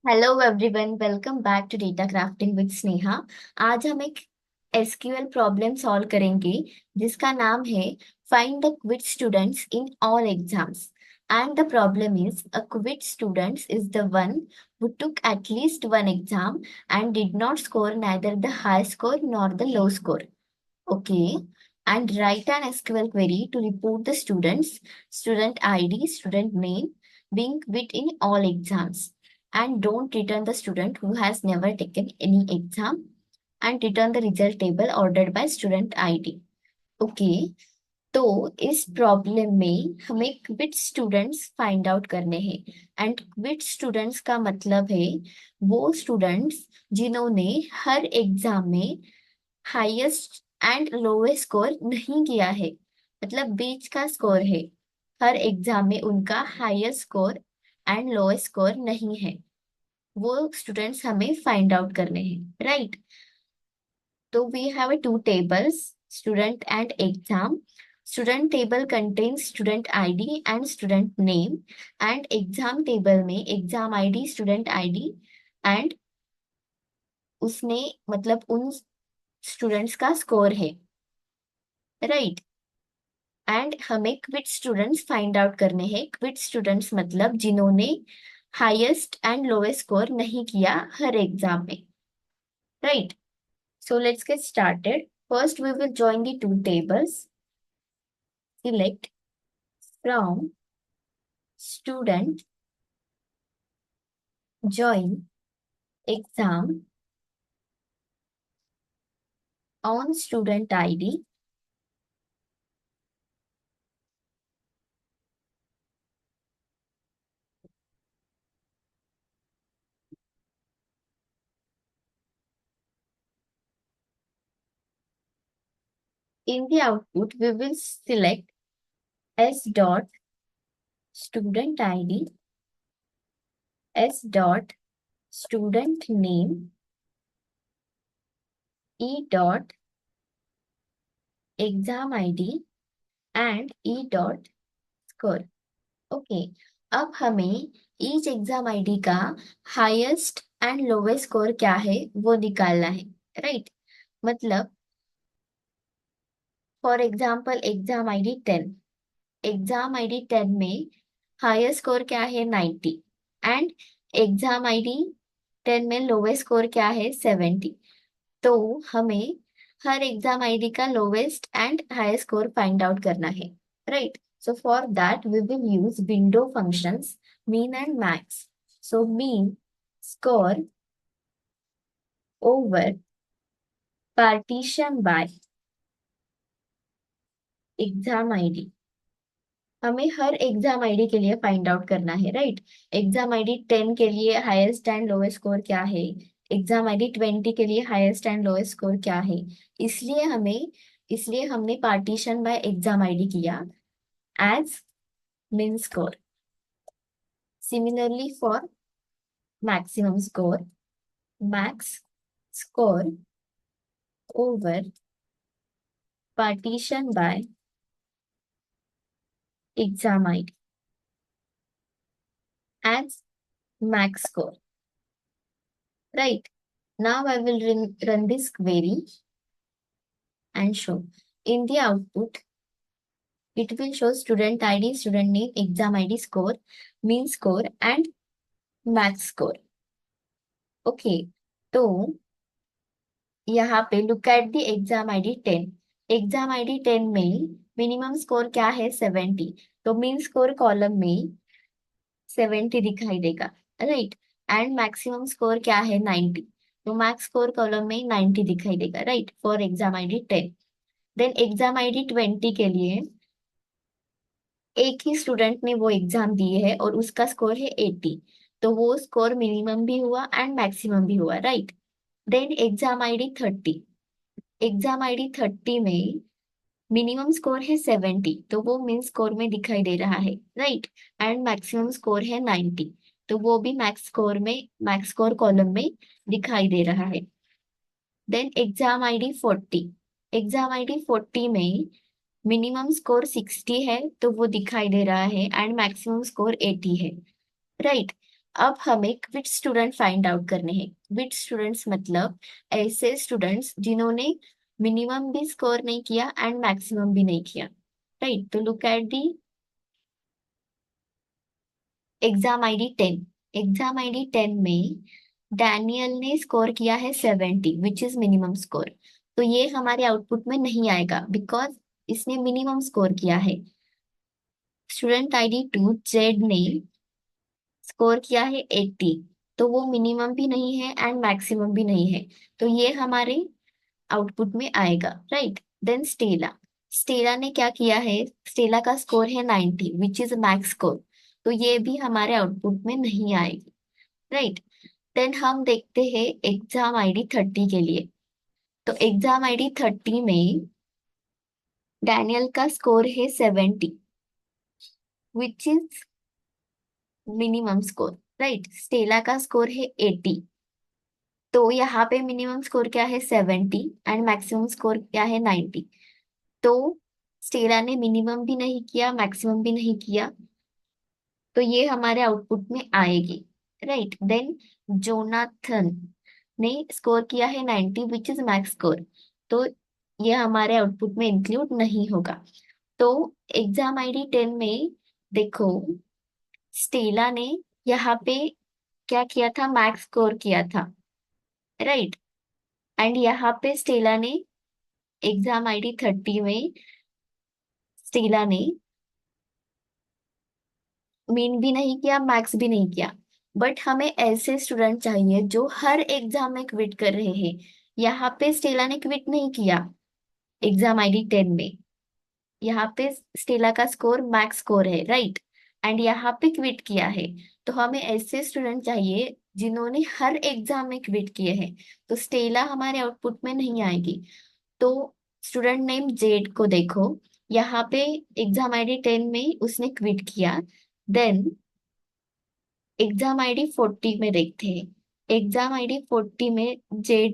Hello everyone, welcome back to data crafting with Sneha. आज हम एक एसक्यूएल प्रॉब्लम सॉल्व करेंगे जिसका नाम है find the quit students in all exams. And the problem is a quit students is the one who took at least one exam and did not score neither the high score nor the low score. Okay. And write an SQL query to report the student ID, student name being quit in all exams. And don't return the student who has never taken any exam and return the result table ordered by student ID. Okay. तो इस problem में हमें क्विट students find out करने हैं। And quit students का मतलब है वो स्टूडेंट्स जिन्होंने हर एग्जाम में हाईएस्ट एंड लोवेस्ट स्कोर नहीं किया है, मतलब बीच का स्कोर है। हर एग्जाम में उनका highest score and lowest score नहीं है, वो स्टूडेंट्स हमें फाइंड आउट करने हैं, राइट। तो we have two tables, student and exam. Student table contains student ID and student name, and exam table में exam ID, student ID and उसने मतलब उन स्टूडेंट्स का स्कोर है, राइट। एंड हमें क्विट स्टूडेंट्स फाइंड आउट करने हैं। क्विट स्टूडेंट्स मतलब जिन्होंने हाईएस्ट एंड लोएस्ट स्कोर नहीं किया हर एग्जाम में, right. So let's get started. First, we will join the two tables. Select from student, join exam on student ID. In the output, we will select s dot student ID, s dot student name, e dot exam ID and e dot score. Okay. अब हमें each exam ID का highest and lowest score क्या है वो निकालना है, right. मतलब for example exam ID 10 में हाईएस्ट स्कोर क्या है 90, एंड एग्जाम आईडी 10 में लोवेस्ट स्कोर क्या है 70। तो हमें हर एग्जाम आईडी का lowest and highest score find out करना है, right. So for that we will use window functions mean and max. So mean score over partition by exam ID. हमें हर exam ID के लिए फाइंड आउट करना है, right. Exam ID 10 के लिए highest and lowest score क्या है, exam ID 20 के लिए हाईएस्ट एंड लोएस्ट स्कोर क्या है। इसलिए हमने पार्टीशन बाय एग्जाम आईडी किया as mean score. Similarly for maximum score, max score over partition by exam ID as max score, right. Now I will run this query and show. In the output, it will show student ID, student name, exam ID, score, mean score and max score. Okay, तो यहाँ पे look at the exam ID 10। Exam ID 10 में minimum score क्या है 70, तो mean score column में 70 दिखाई देगा, राइट। एंड मैक्सिमम स्कोर क्या है 90, तो मैक्स स्कोर कॉलम में 90 दिखाई देगा, right, for exam ID 10। Then exam ID 20 के लिए एक ही स्टूडेंट ने वो एग्जाम दिए है और उसका स्कोर है 80, तो वो स्कोर मिनिमम भी हुआ एंड मैक्सिमम भी हुआ, राइट। देन एग्जाम आईडी 30 में मिनिमम स्कोर है 70, तो वो मिन स्कोर में दिखाई दे रहा है, राइट। एंड मैक्सिमम स्कोर है 90, तो वो भी मैक्स स्कोर कॉलम में दिखाई दे रहा है। देन एग्जाम आईडी 40 में मिनिमम स्कोर 60 है, तो वो दिखाई दे रहा है एंड मैक्सिमम स्कोर 80 है, राइट। अब हमें क्विट स्टूडेंट फाइंड आउट करने हैं। क्विट स्टूडेंट्स मतलब ऐसे स्टूडेंट्स जिन्होंने मिनिमम भी स्कोर नहीं किया एंड मैक्सिमम भी नहीं किया। राइट, तो look at the exam ID 10। Exam ID 10 में डैनियल ने स्कोर किया है 70 विच इज मिनिमम स्कोर। तो ये हमारे आउटपुट में नहीं आएगा बिकॉज इसने मिनिमम स्कोर किया है। स्टूडेंट ID 2 जेड ने स्कोर किया है 80, तो वो मिनिमम भी नहीं है एंड मैक्सिमम भी नहीं है, तो ये हमारे आउटपुट में आएगा। Right, then Stella. स्टेला ने क्या किया है, स्टेला का स्कोर है 90 विच इज मैक्स स्कोर, तो ये भी हमारे आउटपुट में नहीं आएगी। राइट, देन हम देखते हैं एग्जाम ID 30 के लिए। तो एग्जाम ID 30 में डैनियल का स्कोर है 70 which is minimum score. Right, Stella का स्कोर है 80, तो यहाँ पे मिनिमम स्कोर क्या है 70 एंड मैक्सिमम स्कोर क्या है 90। तो स्टेला ने मिनिमम भी नहीं किया मैक्सिमम भी नहीं किया, तो ये हमारे आउटपुट में आएगी। राइट, देन जोनाथन ने स्कोर किया है 90 विच इज मैक्स स्कोर, तो ये हमारे आउटपुट में इंक्लूड नहीं होगा। तो एग्जाम ID 10 में देखो, स्टेला ने यहाँ पे क्या किया था, मैक्स स्कोर किया था। राइट, एंड यहाँ पे स्टेला ने एग्जाम ID 30 में स्टेला ने मीन भी नहीं किया मैक्स भी नहीं किया। बट हमें ऐसे स्टूडेंट चाहिए जो हर एग्जाम में क्विट कर रहे हैं। यहाँ पे स्टेला ने क्विट नहीं किया एग्जाम ID 10 में, यहाँ पे स्टेला का स्कोर मैक्स स्कोर है। राइट, एंड यहाँ पे क्विट किया है। तो हमें ऐसे स्टूडेंट चाहिए जिन्होंने हर एग्जाम में क्विट किए हैं, तो स्टेला हमारे आउटपुट में नहीं आएगी। तो स्टूडेंट नेम जेड को देखो, यहाँ पे एग्जाम ID 10 में उसने क्विट किया। देन एग्जाम ID 40 में देखते हैं। एग्जाम ID 40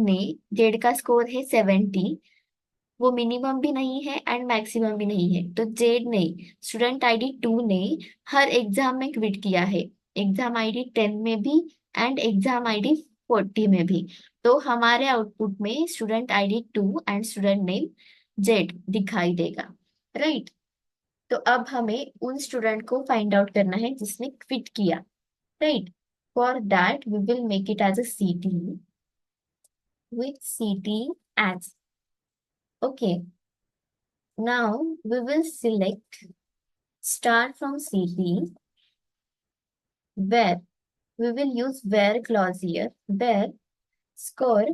में जेड का स्कोर है 70, वो मिनिमम भी नहीं है एंड मैक्सिमम भी नहीं है, तो जेड ने स्टूडेंट ID 2 ने हर एग्जाम में क्विट किया है, एग्जाम ID 10 में भी एंड एग्जाम ID 40 में भी। तो हमारे आउटपुट में student ID 2 and student name Z दिखाई देगा। राइट, तो अब हमें उन स्टूडेंट को फाइंड आउट करना है जिसने क्विट किया। Right. For that, we will make it as a CT with CT as. Okay. Now we will select start from CT where we will use where clause here. Where score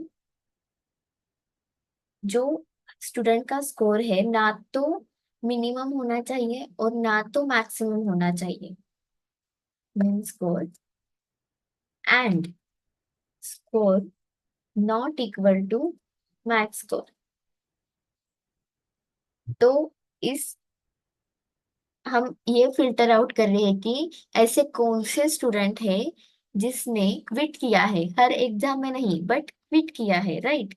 जो student का score है ना तो minimum होना चाहिए और ना तो मैक्सिमम होना चाहिए, mean score and score not equal to max score. तो इस हम ये फिल्टर आउट कर रहे हैं कि ऐसे कौन से स्टूडेंट है जिसने क्विट किया है, हर एग्जाम में नहीं बट क्विट किया है। Right,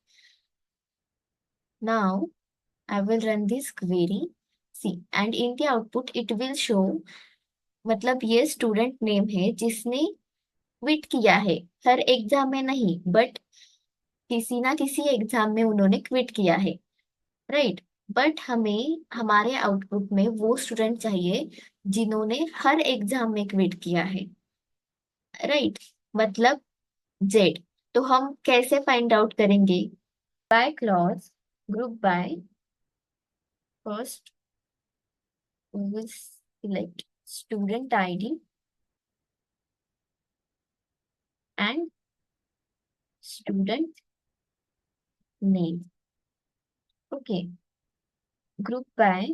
now I will run this query, see and in the output it will show, मतलब ये स्टूडेंट नेम है जिसने क्विट किया है, हर एग्जाम में नहीं बट किसी ना किसी एग्जाम में उन्होंने क्विट किया है। राइट, बट हमें हमारे आउटपुट में वो स्टूडेंट चाहिए जिन्होंने हर एग्जाम में क्विट किया है। राइट, मतलब जेड। तो हम कैसे फाइंड आउट करेंगे, by clause, group by, first we will select student ID and student name. Okay, group by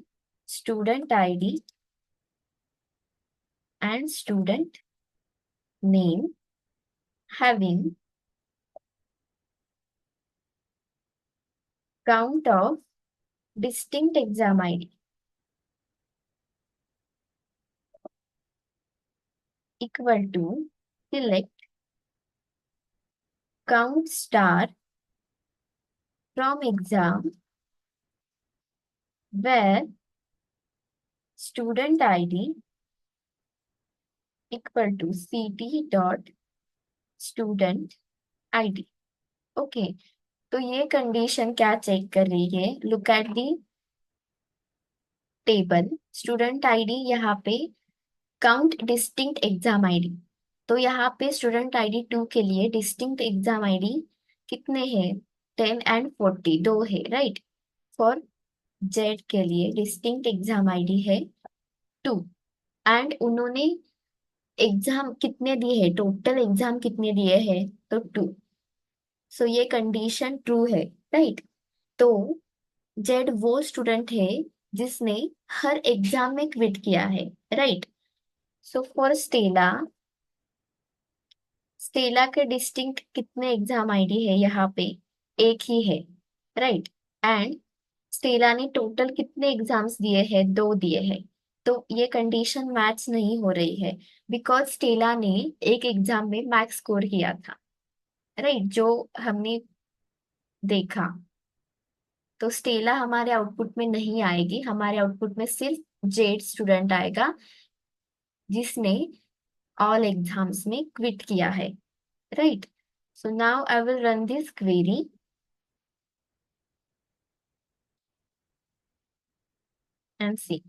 student ID and student name having count of distinct exam ID equal to select count star from exam where student ID equal to ct dot student id। Okay, तो ये condition क्या check कर रही है? Look at the table. Student ID यहाँ पे count distinct exam ID. तो यहाँ पे स्टूडेंट आईडी 2 के लिए डिस्टिंक्ट एग्जाम आईडी कितने हैं? 10 and 40, दो है, राइट। फॉर जेड के लिए डिस्टिंक्ट एग्जाम आईडी है 2। एंड उन्होंने एग्जाम कितने दिए हैं? टोटल एग्जाम कितने दिए हैं? तो 2। सो ये कंडीशन ट्रू है, राइट। तो जेड वो स्टूडेंट है जिसने हर एग्जाम में क्विट किया है, right. So for Stella, Stella के डिस्टिंक्ट कितने एग्जाम आईडी है यहाँ पे? एक ही है, राइट। एंड स्टेला ने टोटल कितने एग्जाम्स दिए हैं? दो दिए हैं। तो ये कंडीशन मैच नहीं हो रही है, बिकॉज स्टेला ने एक एग्जाम में मैक्स स्कोर किया था, राइट, जो हमने देखा। तो स्टेला हमारे आउटपुट में नहीं आएगी, हमारे आउटपुट में सिर्फ जेड स्टूडेंट आएगा जिसने ऑल एग्जाम्स में क्विट किया है, right. So now I will run this query and see.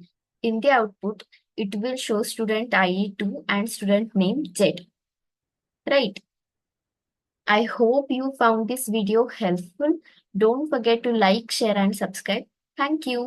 In the output, it will show student ID 2 and student name Z. Right. I hope you found this video helpful. Don't forget to like, share, and subscribe. Thank you.